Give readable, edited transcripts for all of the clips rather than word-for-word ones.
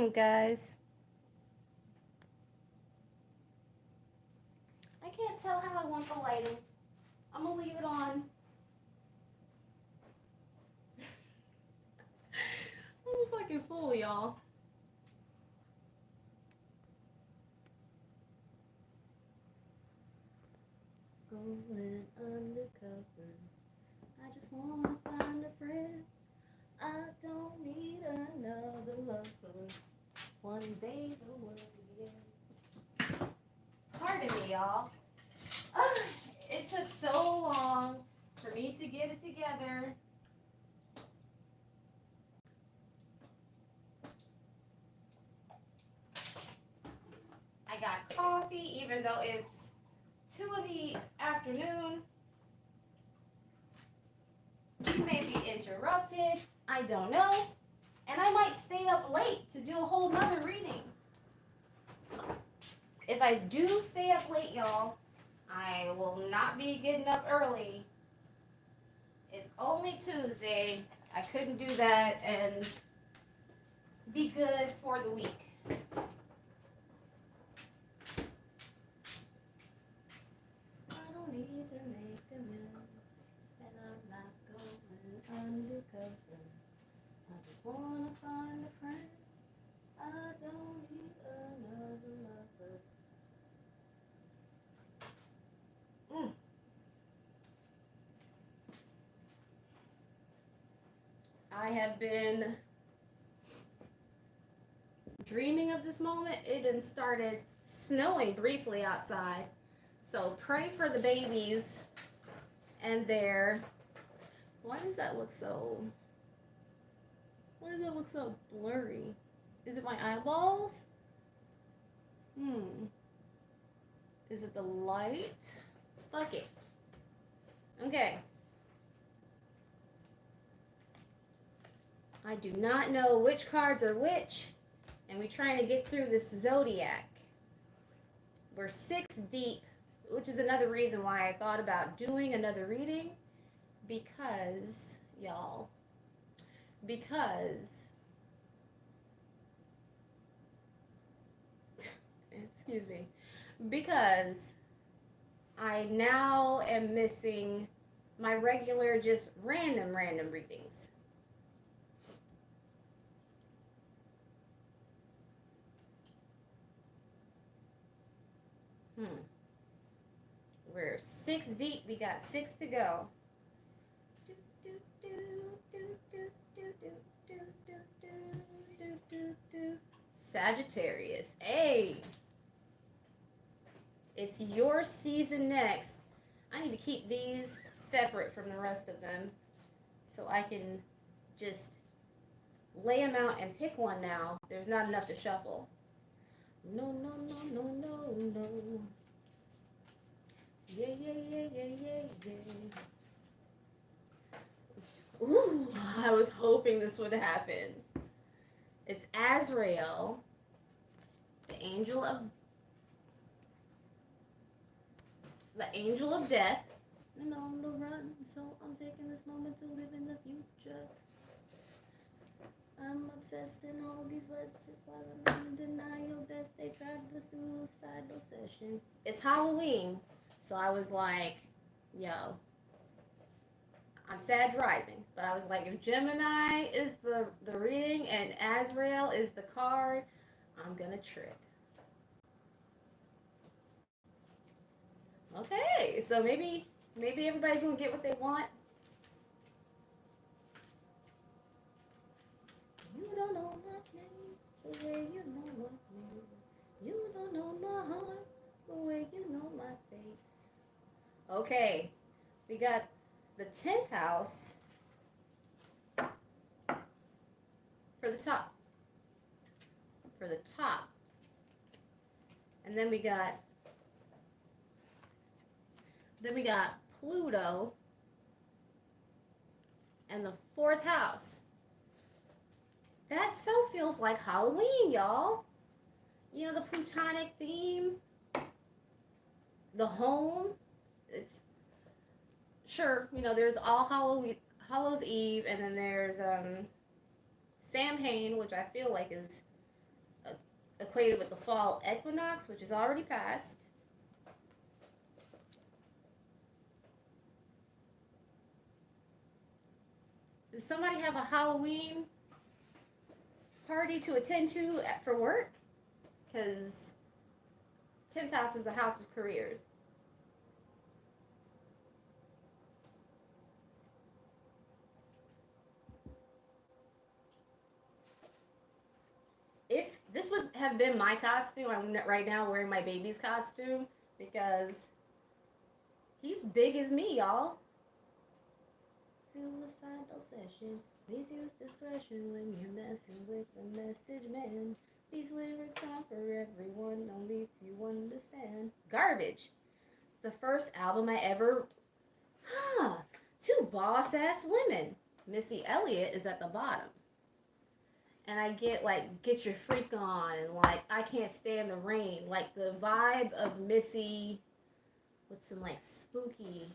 Guys. I can't tell how I want the lighting. I'm gonna leave it on. I'm a fucking fool, y'all. Going undercover. I just wanna find a friend. I don't need another lover. One day the world will begin. Pardon me, y'all. It took so long for me to get it together. I got coffee, even though it's 2 in the afternoon. You may be interrupted. I don't know. And I might stay up late to do a whole nother reading. If I do stay up late, y'all, I will not be getting up early. It's only Tuesday. I couldn't do that and be good for the week. I don't need to make amends, and I'm not going undercover. I just wanna find a friend. I don't need another lover. I have been dreaming of this moment. It done started snowing briefly outside. So pray for the babies and their... Why does that look so... Why does it look so blurry? Is it my eyeballs? Is it the light? Fuck it. Okay. I do not know which cards are which, and we're trying to get through this zodiac. We're 6 deep, which is another reason why I thought about doing another reading, because, y'all, excuse me, because I now am missing my regular, just random readings. We're 6 deep. We got 6 to go. Sagittarius. Hey! It's your season next. I need to keep these separate from the rest of them so I can just lay them out and pick one now. There's not enough to shuffle. No. Yeah. Ooh, I was hoping this would happen. It's Azrael, the angel of death, and on the run. So I'm taking this moment to live in the future. I'm obsessed in all these lists just while I'm in denial that they tried the suicidal session. It's Halloween, so I was like, yo, I'm Sag rising, but I was like, if Gemini is the reading and Azrael is the card, I'm gonna trip. Okay, so maybe everybody's gonna get what they want. You don't know my name the way you know my name. You don't know my heart the way you know my face. Okay, we got the 10th house for the top. And then we got Pluto and the 4th house. That so feels like Halloween, y'all. You know, the Plutonic theme, the home. It's sure, you know, there's All Hallows Eve, and then there's Samhain, which I feel like is equated with the fall equinox, which is already passed. Does somebody have a Halloween party to attend to for work? Because 10th house is the house of careers. If this would have been my costume, I'm right now wearing my baby's costume because he's big as me, y'all. Suicidal session. Please use discretion when you're messing with the message man. These lyrics aren't for everyone, only if you understand. Garbage. It's the first album I ever... two boss-ass women. Missy Elliott is at the bottom. And I get, like, Get Your Freak On, and, like, I Can't Stand the Rain. Like, the vibe of Missy with some, like, spooky...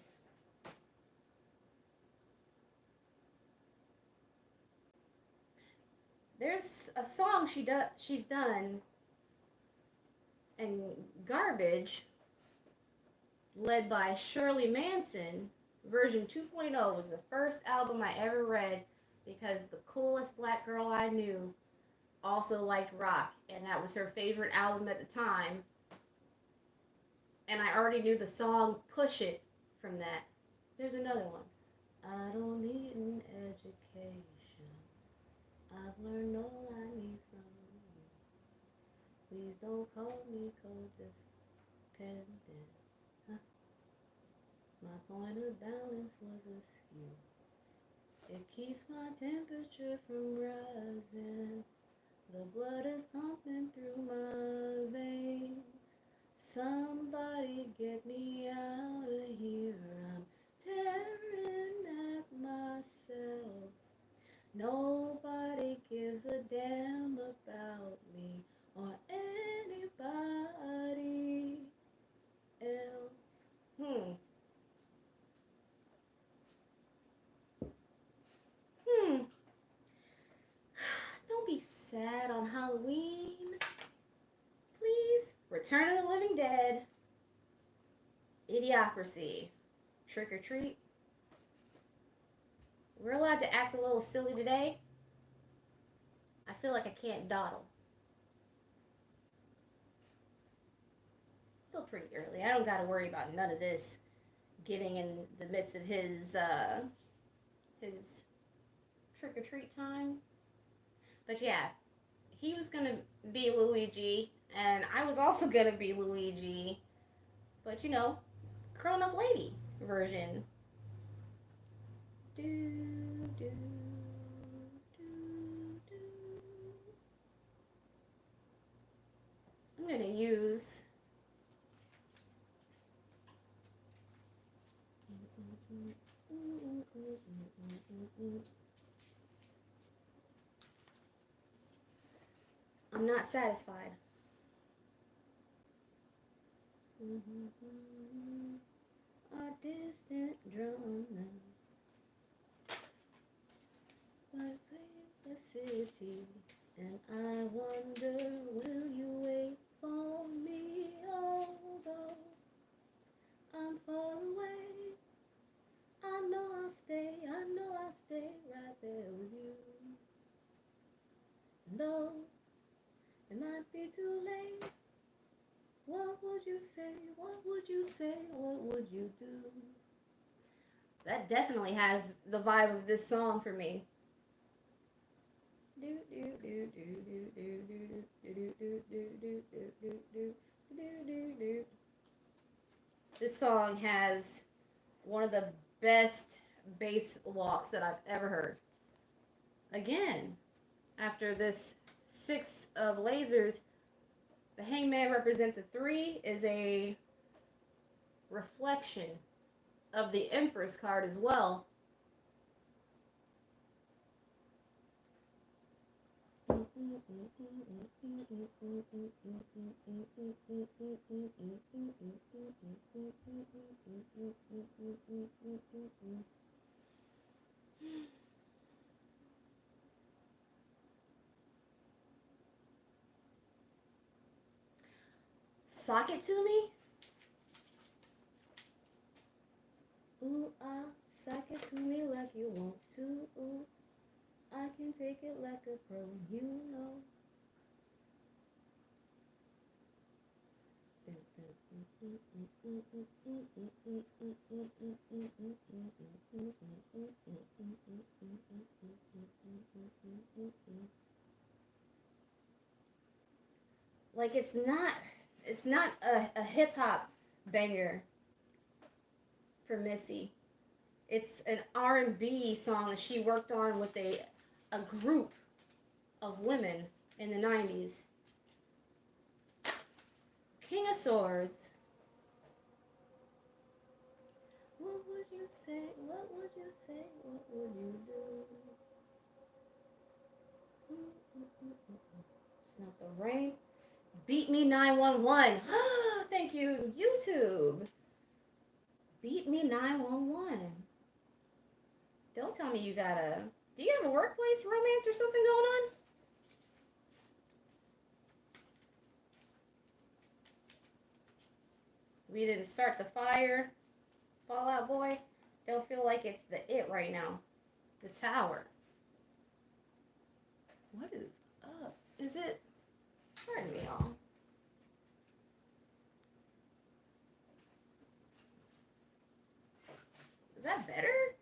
There's a song she's done, and Garbage, led by Shirley Manson, version 2.0 was the first album I ever read because the coolest black girl I knew also liked rock, and that was her favorite album at the time. And I already knew the song Push It from that. There's another one. I don't need an education. I've learned all I need from you. Please don't call me codependent. Huh? My point of balance was askew. It keeps my temperature from rising. The blood is pumping through my veins. Somebody get me out of here. I'm tearing at myself. Nobody gives a damn about me or anybody else. Don't be sad on Halloween. Please. Return of the Living Dead. Idiocracy. Trick or Treat. We're allowed to act a little silly today. I feel like I can't dawdle. Still pretty early. I don't got to worry about none of this getting in the midst of his trick or treat time. But yeah, he was gonna be Luigi, and I was also gonna be Luigi. But you know, grown up lady version. Do, do, do, do. I'm gonna use I'm not satisfied. Our distant drumming. But the city, and I wonder, will you wait for me? Although I'm far away, I know I'll stay right there with you. And though it might be too late, what would you say? What would you say? What would you do? That definitely has the vibe of this song for me. This song has one of the best bass walks that I've ever heard. Again, after this 6 of lasers, the hangman represents a 3, is a reflection of the Empress card as well. sock it to me? Ooh, sock it to me like you want to. Ooh, I can take it like a pro, you know. Like it's not a hip hop banger for Missy. It's an R&B song that she worked on with a group of women in the 90s. King of Swords. What would you say? What would you say? What would you do? It's not the rain. Beat Me 911. Thank you, YouTube. Beat Me 911. Don't tell me you got a... Do you have a workplace romance or something going on? We didn't start the fire, Fall Out Boy. Don't feel like it's the it right now. The Tower. What is up? Is it? Pardon me, y'all. Is that better?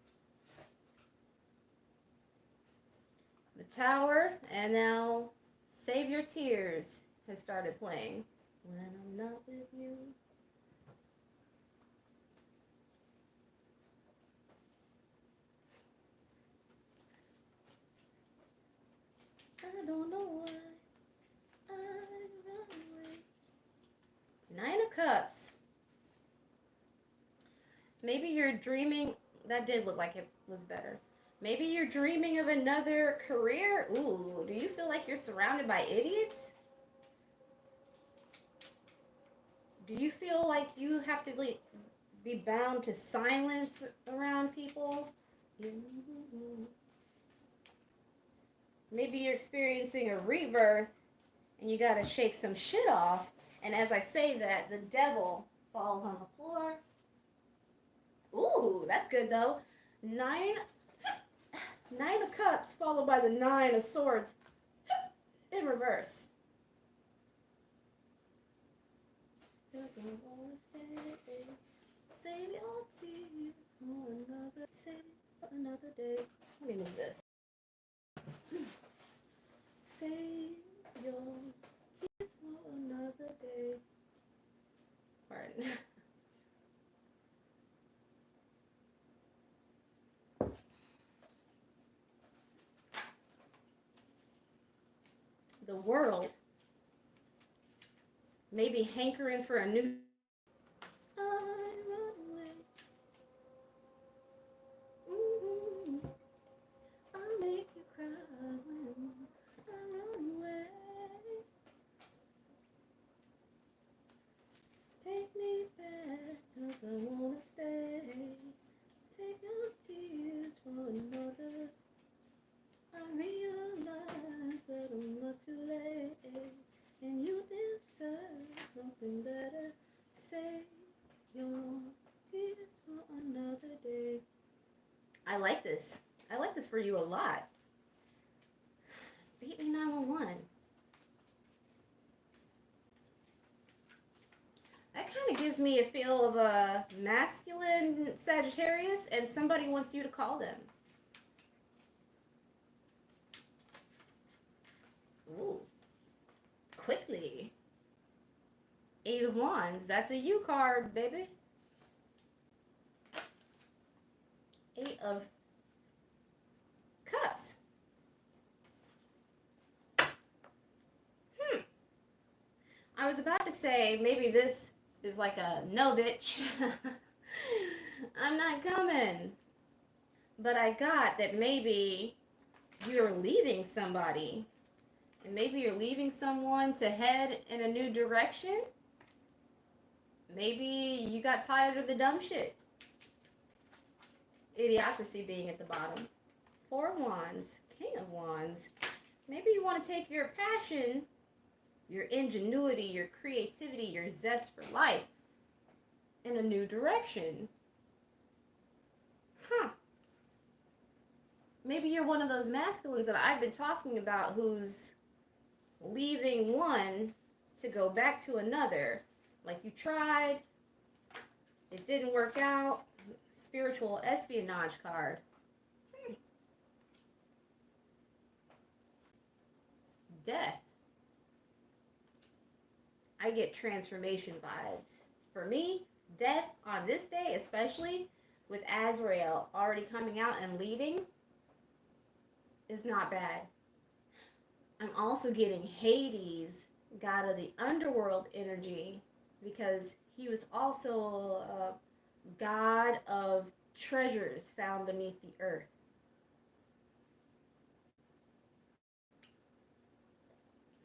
The Tower, and now Save Your Tears has started playing. When I'm not with you. I don't know why I run away. Nine of Cups. Maybe you're dreaming. That did look like it was better. Maybe you're dreaming of another career. Ooh, do you feel like you're surrounded by idiots? Do you feel like you have to be bound to silence around people? Maybe you're experiencing a rebirth and you gotta shake some shit off. And as I say that, the devil falls on the floor. Ooh, that's good though. Nine of Cups followed by the Nine of Swords in reverse. Doesn't wanna stay. Save your tears for another day. Let me move this. Save your tears for another day. Pardon. The world may be hankering for a new... I run away. I'll make you cry when I run away. Take me back, 'cause I wanna stay. Take your tears for another. I realize that I'm not too late, and you deserve something better. Save your tears for another day. I like this. I like this for you a lot. Beat Me 911. That kind of gives me a feel of a masculine Sagittarius, and somebody wants you to call them. Ooh. Quickly. 8 of Wands. That's a you card, baby. 8 of Cups. I was about to say maybe this is like a no bitch. I'm not coming. But I got that maybe you're leaving somebody. And maybe you're leaving someone to head in a new direction. Maybe you got tired of the dumb shit. Idiocracy being at the bottom. 4 of Wands. King of Wands. Maybe you want to take your passion your ingenuity, your creativity, your zest for life in a new direction. Huh. Maybe you're one of those masculines that I've been talking about who's leaving one to go back to another. Like you tried, it didn't work out. Spiritual espionage card. Death. I get transformation vibes. For me, death on this day, especially with Azrael already coming out and leading, is not bad. I'm also getting Hades, god of the underworld energy, because he was also a god of treasures found beneath the earth.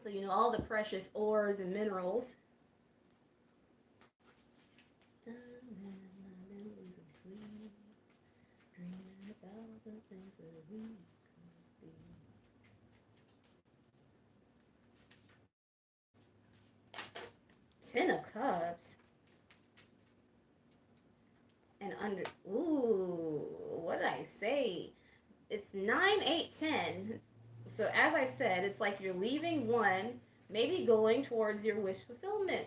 So, you know, all the precious ores and minerals. Dreaming about the things that we could be. Ten of Cups. And under, ooh, what did I say? It's 9, 8, 10. So as I said, it's like you're leaving one, maybe going towards your wish fulfillment.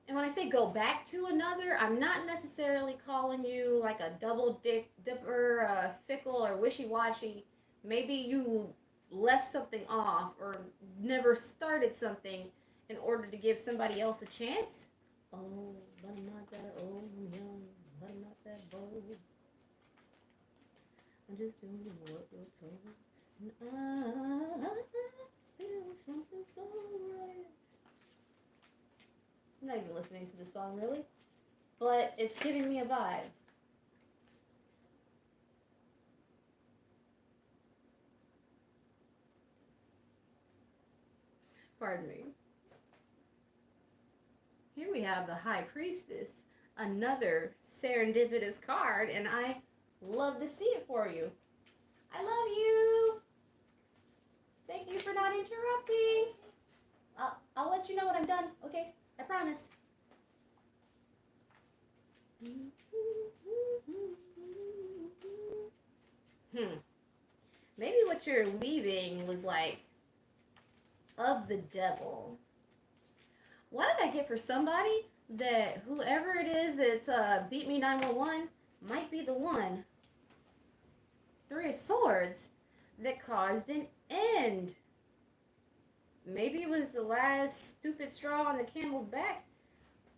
And when I say go back to another, I'm not necessarily calling you like a double dipper, fickle, or wishy-washy. Maybe you left something off or never started something in order to give somebody else a chance. Oh, but I'm not that old, I'm young, but I'm not that bold. I'm just doing what we're told. And I feel something so right. I'm not even listening to the song, really. But it's giving me a vibe. Pardon me. Here we have the High Priestess, another serendipitous card, and I love to see it for you. I love you. Thank you for not interrupting. I'll let you know when I'm done, okay? I promise. Maybe what you're leaving was like of the devil. What did I get for somebody that whoever it is that's beat me 911 might be the one? Three of Swords that caused an end. Maybe it was the last stupid straw on the camel's back.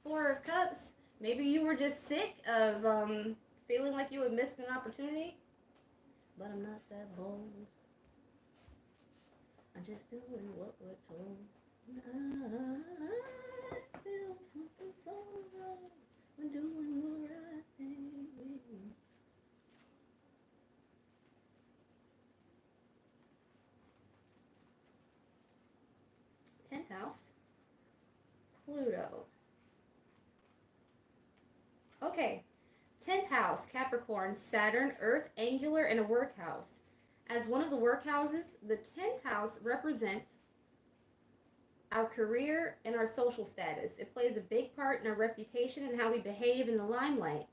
Four of Cups. Maybe you were just sick of feeling like you had missed an opportunity. But I'm not that bold. I'm just doing what we're told. I feel something so right. I'm doing the right thing. 10th house. Pluto. Okay. 10th house, Capricorn, Saturn, Earth, angular, and a workhouse. As one of the workhouses, the 10th house represents our career and our social status. It plays a big part in our reputation and how we behave in the limelight.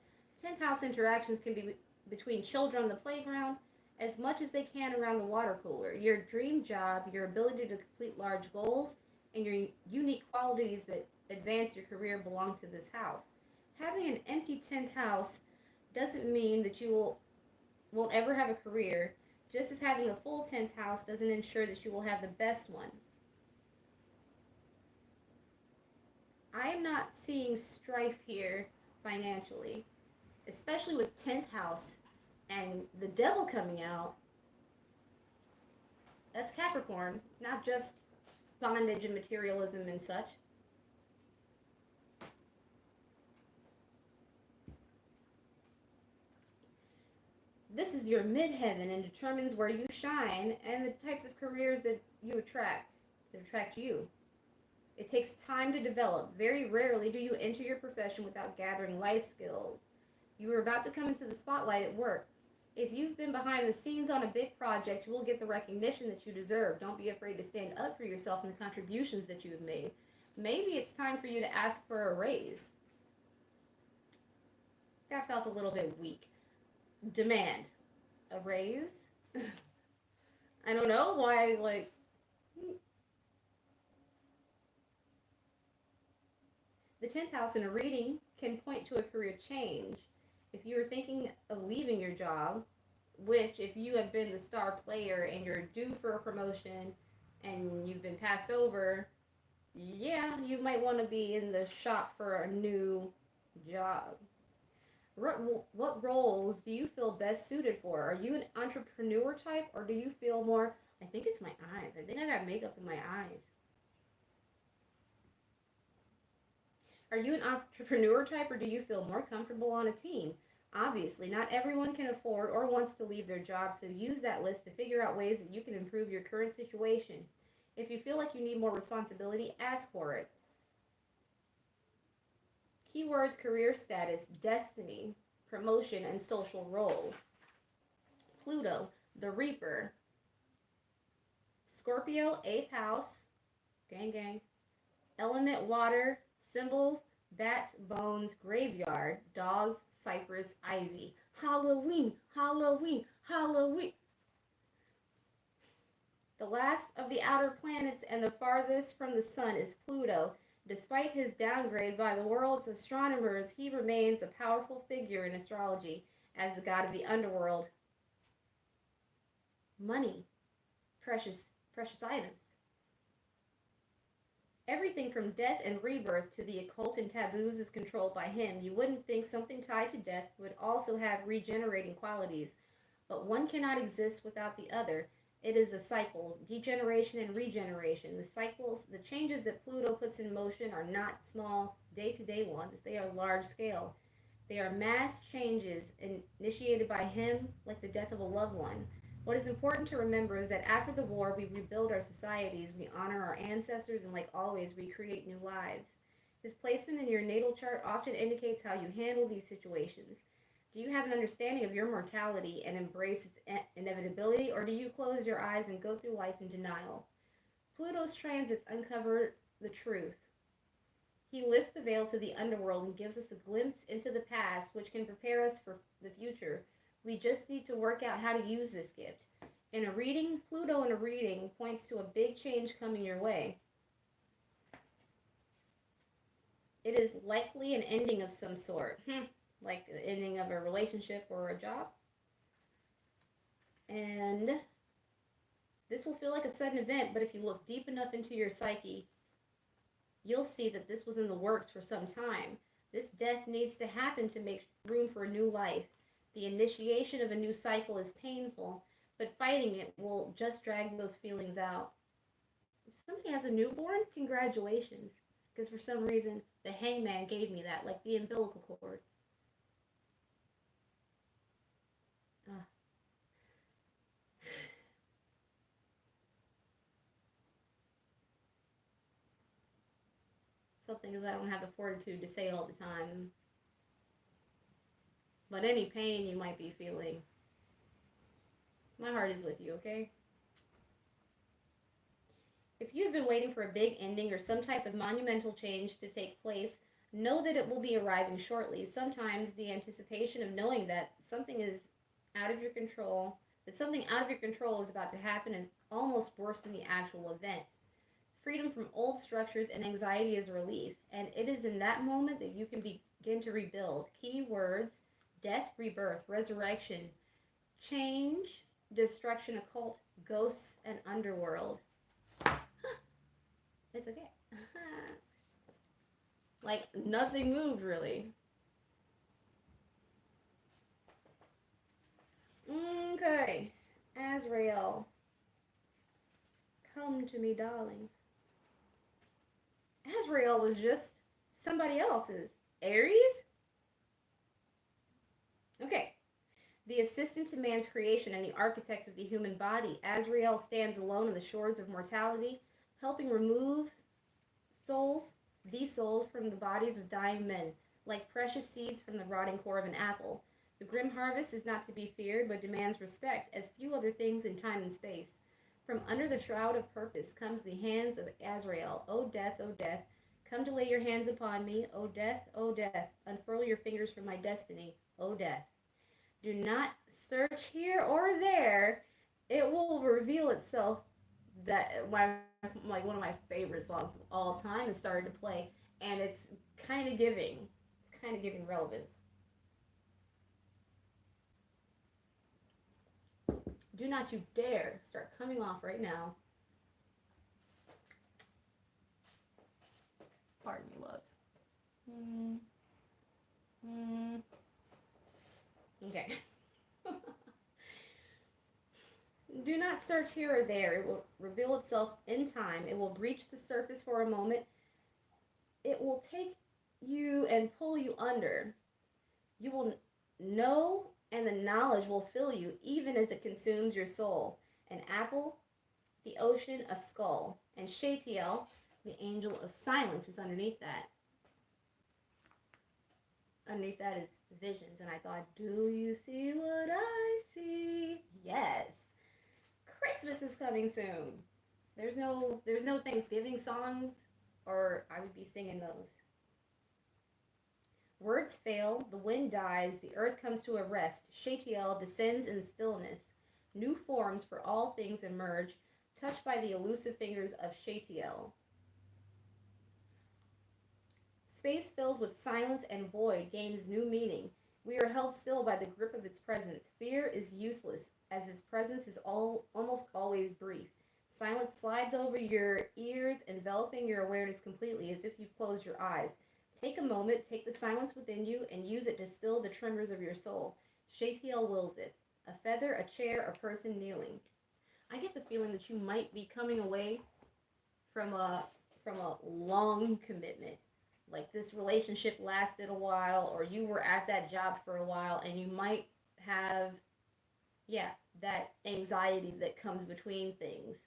10th house interactions can be between children on the playground as much as they can around the water cooler. Your dream job, your ability to complete large goals, and your unique qualities that advance your career belong to this house. Having an empty 10th house doesn't mean that you won't ever have a career, just as having a full 10th house doesn't ensure that you will have the best one. I am not seeing strife here financially, especially with 10th house and the devil coming out. That's Capricorn, not just bondage and materialism and such. This is your midheaven and determines where you shine and the types of careers that attract you. It takes time to develop. Very rarely do you enter your profession without gathering life skills. You are about to come into the spotlight at work. If you've been behind the scenes on a big project, you will get the recognition that you deserve. Don't be afraid to stand up for yourself and the contributions that you have made. Maybe it's time for you to ask for a raise. That felt a little bit weak. Demand a raise? I don't know why, like, the 10th house in a reading can point to a career change. If you are thinking of leaving your job, which if you have been the star player and you're due for a promotion and you've been passed over, yeah, you might want to be in the shop for a new job. What roles do you feel best suited for? Are you an entrepreneur type, or do you feel more, I think it's my eyes. I think I got makeup in my eyes. Are you an entrepreneur type, or do you feel more comfortable on a team? Obviously, not everyone can afford or wants to leave their job, so use that list to figure out ways that you can improve your current situation. If you feel like you need more responsibility, ask for it. Keywords: career status, destiny, promotion, and social roles. Pluto, the Reaper. Scorpio, 8th house. Gang, gang. Element: water. Symbols: bats, bones, graveyard, dogs, cypress, ivy. Halloween, Halloween, Halloween. The last of the outer planets and the farthest from the sun is Pluto. Despite his downgrade by the world's astronomers, he remains a powerful figure in astrology as the god of the underworld. Money, precious items. Everything from death and rebirth to the occult and taboos is controlled by him. You wouldn't think something tied to death would also have regenerating qualities, but one cannot exist without the other. It is a cycle, degeneration and regeneration. The cycles, the changes that Pluto puts in motion are not small, day-to-day ones. They are large scale. They are mass changes initiated by him, like the death of a loved one. What is important to remember is that after the war, we rebuild our societies, we honor our ancestors, and like always, we create new lives. His placement in your natal chart often indicates how you handle these situations. Do you have an understanding of your mortality and embrace its inevitability, or do you close your eyes and go through life in denial? Pluto's transits uncover the truth. He lifts the veil to the underworld and gives us a glimpse into the past, which can prepare us for the future. We just need to work out how to use this gift. In a reading, Pluto in a reading points to a big change coming your way. It is likely an ending of some sort, like the ending of a relationship or a job. And this will feel like a sudden event, but if you look deep enough into your psyche, you'll see that this was in the works for some time. This death needs to happen to make room for a new life. The initiation of a new cycle is painful, but fighting it will just drag those feelings out. If somebody has a newborn, congratulations. Because for some reason, the hangman gave me that, like the umbilical cord. Something that I don't have the fortitude to say all the time. But any pain you might be feeling, my heart is with you, okay? If you have been waiting for a big ending or some type of monumental change to take place, know that it will be arriving shortly. Sometimes the anticipation of knowing that something is out of your control, that something out of your control is about to happen is almost worse than the actual event. Freedom from old structures and anxiety is a relief, and it is in that moment that you can begin to rebuild. Key words: death, rebirth, resurrection, change, destruction, occult, ghosts, and underworld. It's okay. Like, nothing moved, really. Okay. Azrael. Come to me, darling. Azrael was just somebody else's. Aries? Okay. The assistant to man's creation and the architect of the human body, Azrael stands alone on the shores of mortality, helping remove these souls from the bodies of dying men, like precious seeds from the rotting core of an apple. The grim harvest is not to be feared, but demands respect, as few other things in time and space. From under the shroud of purpose comes the hands of Azrael. O death, come to lay your hands upon me. O death, unfurl your fingers from my destiny. O death. Do not search here or there. It will reveal itself. That like one of my favorite songs of all time has started to play, and it's kind of giving relevance. Do not you dare start coming off right now. Pardon me, loves. Okay. Do not search here or there. It will reveal itself in time. It will breach the surface for a moment. It will take you and pull you under. You will know, and the knowledge will fill you, even as it consumes your soul. An apple, the ocean, a skull. And Shatiel, the angel of silence, is underneath that. Underneath that is visions. And I thought, do you see what I see? Yes. Christmas is coming soon. There's no Thanksgiving songs, or I would be singing those. Words fail, the wind dies, the earth comes to a rest. Shatiel descends in stillness. New forms for all things emerge, touched by the elusive fingers of Shatiel. Space fills with silence, and void gains new meaning. We are held still by the grip of its presence. Fear is useless, as its presence is almost always brief. Silence slides over your ears, enveloping your awareness completely, as if you've closed your eyes. Take a moment, take the silence within you, and use it to still the tremors of your soul. Shatiel wills it. A feather, a chair, a person kneeling. I get the feeling that you might be coming away from a long commitment. Like this relationship lasted a while, or you were at that job for a while, and you might have, that anxiety that comes between things.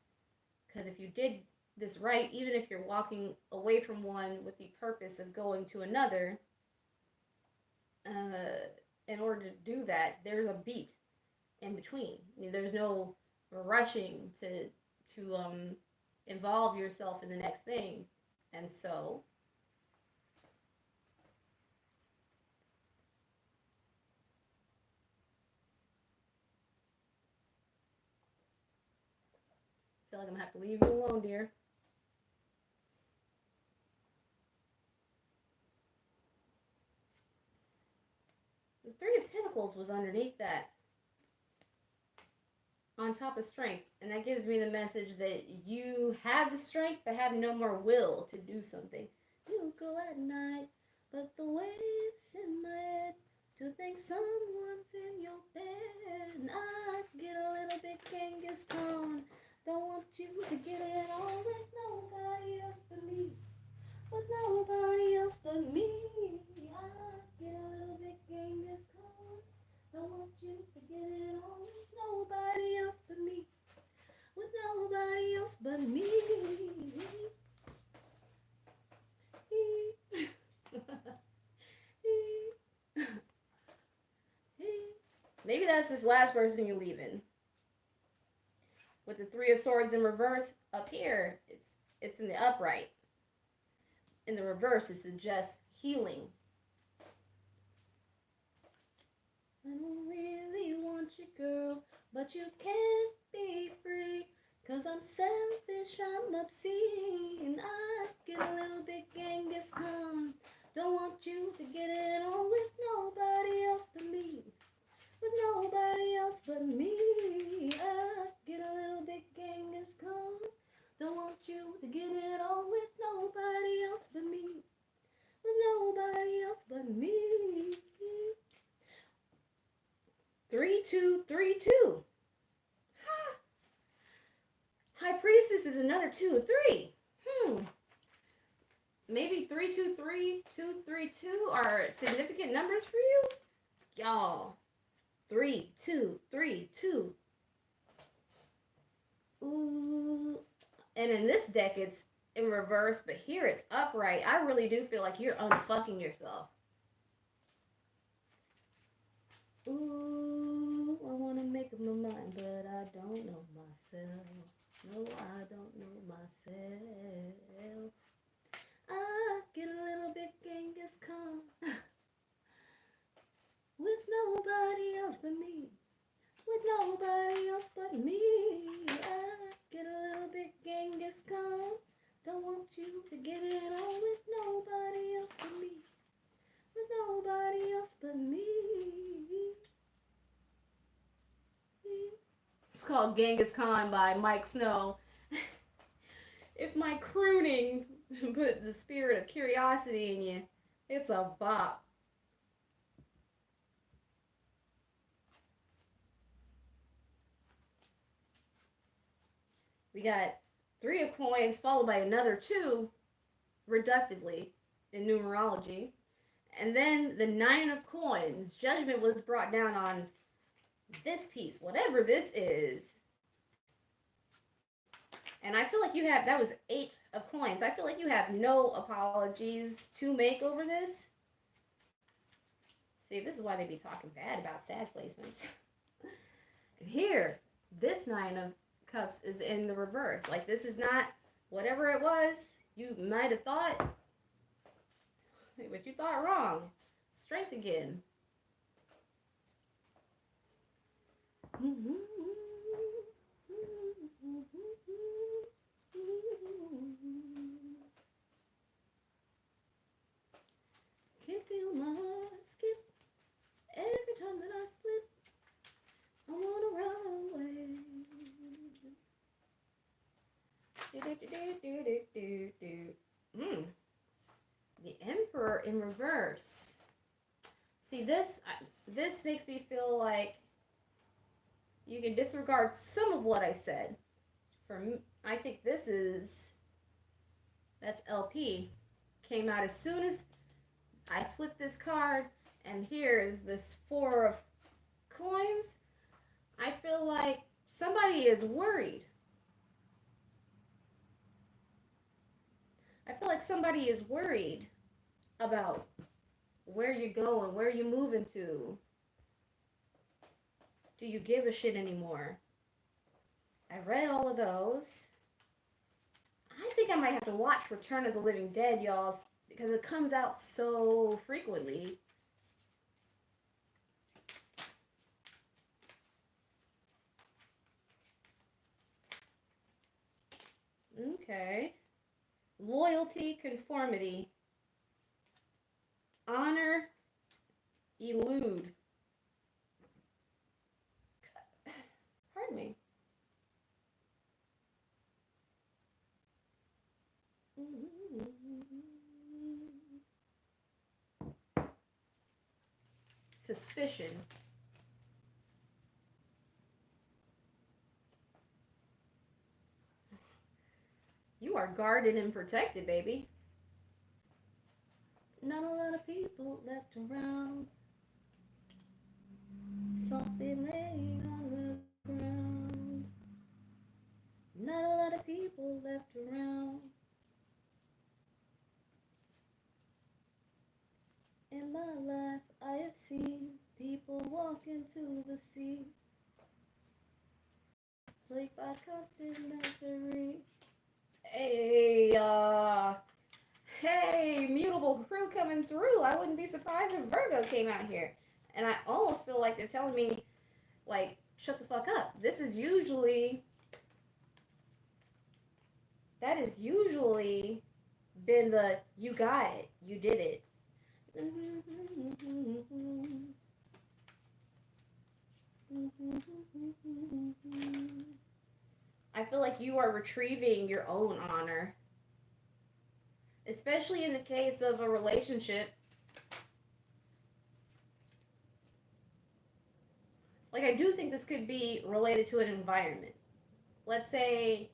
Because if you did this right, even if you're walking away from one with the purpose of going to another, in order to do that, there's a beat in between. There's no rushing to involve yourself in the next thing. And so I feel like I'm gonna have to leave you alone, dear. The Three of Pentacles was underneath that, on top of strength, and that gives me the message that you have the strength but have no more will to do something. You go at night, but the waves in my head to think someone's in your bed. And I get a little bit Genghis Khan. Don't want you to get it on with nobody else but me. With nobody else but me. I get a little bit Genghis Khan. Don't want you to get it on with nobody else but me. With nobody else but me. Maybe that's this last person you're leaving. With the Three of Swords in reverse, up here, it's in the upright. In the reverse, it suggests healing. I don't really want you, girl, but you can't be free. 'Cause I'm selfish, I'm obscene. I get a little bit Genghis Khan. Don't want you to get it on with nobody else but me. With nobody else but me. I get a little bit Genghis Khan. Don't want you to get it on with nobody else but me. With nobody else but me. 3-2-3-2. High Priestess is another 2 of 3. Maybe 3-2-3-2-3-2 are significant numbers for you? Y'all. 3-2-3-2. Ooh. And in this deck, it's in reverse, but here it's upright. I really do feel like you're unfucking yourself. Ooh, I want to make up my mind, but I don't know myself. No, I don't know myself. I get a little bit Genghis Khan with nobody else but me. With nobody else but me. I get a little bit Genghis Khan. Don't want you to get it on with nobody else but me. With nobody else but me. It's called Genghis Khan by Mike Snow. If my crooning put the spirit of curiosity in you, it's a bop. We got 3 of coins followed by another 2, reductively, in numerology. And then the 9 of coins. Judgment was brought down on this piece, whatever this is. And I feel like you have, that was 8 of coins. I feel like you have no apologies to make over this. See, this is why they be talking bad about Sag placements. And here, this 9 of Cups is in the reverse. Like, this is not whatever it was you might have thought, but you thought wrong. Strength again. Can feel my heart skip every time that I slip. I wanna run away. The Emperor in reverse. See, this makes me feel like you can disregard some of what I said. For me, I think this is, that's LP. Came out as soon as I flipped this card, and here's this 4 of coins. I feel like somebody is worried. I feel like somebody is worried about where you're going, where you're moving to. Do you give a shit anymore? I read all of those. I think I might have to watch Return of the Living Dead, y'all, because it comes out so frequently. Okay. Loyalty, conformity, honor, elude. Pardon me. Suspicion. You are guarded and protected, baby. Not a lot of people left around. Softly laying on the ground. Not a lot of people left around. In my life, I have seen people walk into the sea, plagued by constant misery. Hey, mutable crew coming through. I wouldn't be surprised if Virgo came out here. And I almost feel like they're telling me, like, shut the fuck up. This is usually, that is usually been the, you got it, you did it. I feel like you are retrieving your own honor. Especially in the case of a relationship. Like, I do think this could be related to an environment. Let's say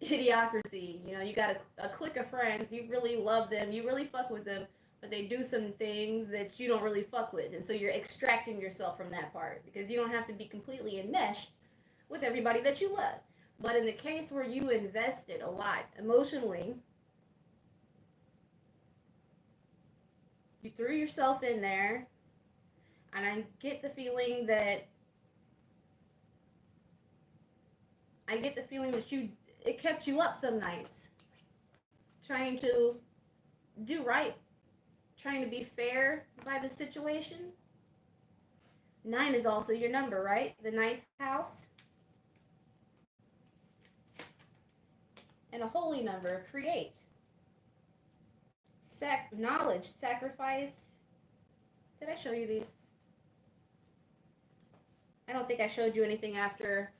Idiocracy. You know, you got a clique of friends, you really love them, you really fuck with them, but they do some things that you don't really fuck with. And so you're extracting yourself from that part because you don't have to be completely enmeshed with everybody that you love. But in the case where you invested a lot emotionally, you threw yourself in there. And I get the feeling that it kept you up some nights trying to do right, trying to be fair by the situation. 9 is also your number, right? The ninth house. And a holy number, create. Knowledge, sacrifice. Did I show you these? I don't think I showed you anything after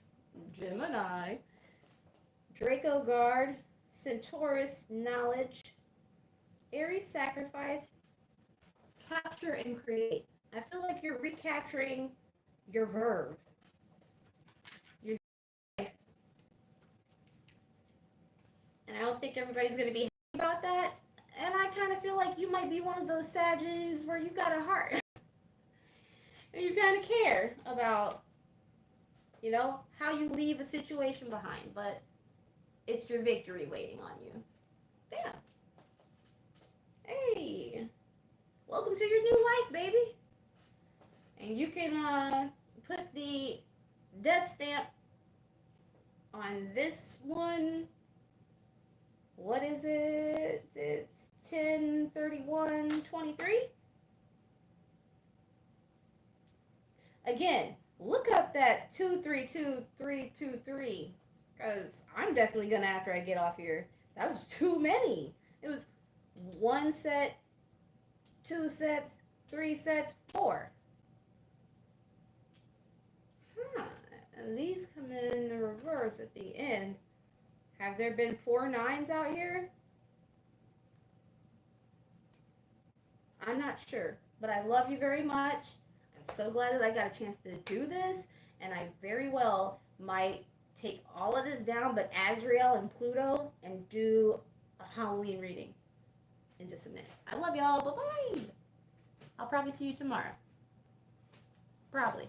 Gemini. Draco guard, Centaurus, knowledge, Aries, sacrifice, capture and create. I feel like you're recapturing your verb. Your life. And I don't think everybody's going to be happy about that. And I kind of feel like you might be one of those Sages where you got a heart. And you kind of care about, you know, how you leave a situation behind. But it's your victory waiting on you. Damn. Hey. Welcome to your new life, baby. And you can put the death stamp on this one. What is it? It's 10/31/23. Again, look up that 232323 because I'm definitely gonna after I get off here. That was too many. It was 1 set, 2 sets, 3 sets, 4. And these come in the reverse at the end. Have there been 4 9s out here? I'm not sure, but I love you very much. I'm so glad that I got a chance to do this, and I very well might take all of this down, but Azrael and Pluto, and do a Halloween reading in just a minute. I love y'all. Bye-bye. I'll probably see you tomorrow. Probably.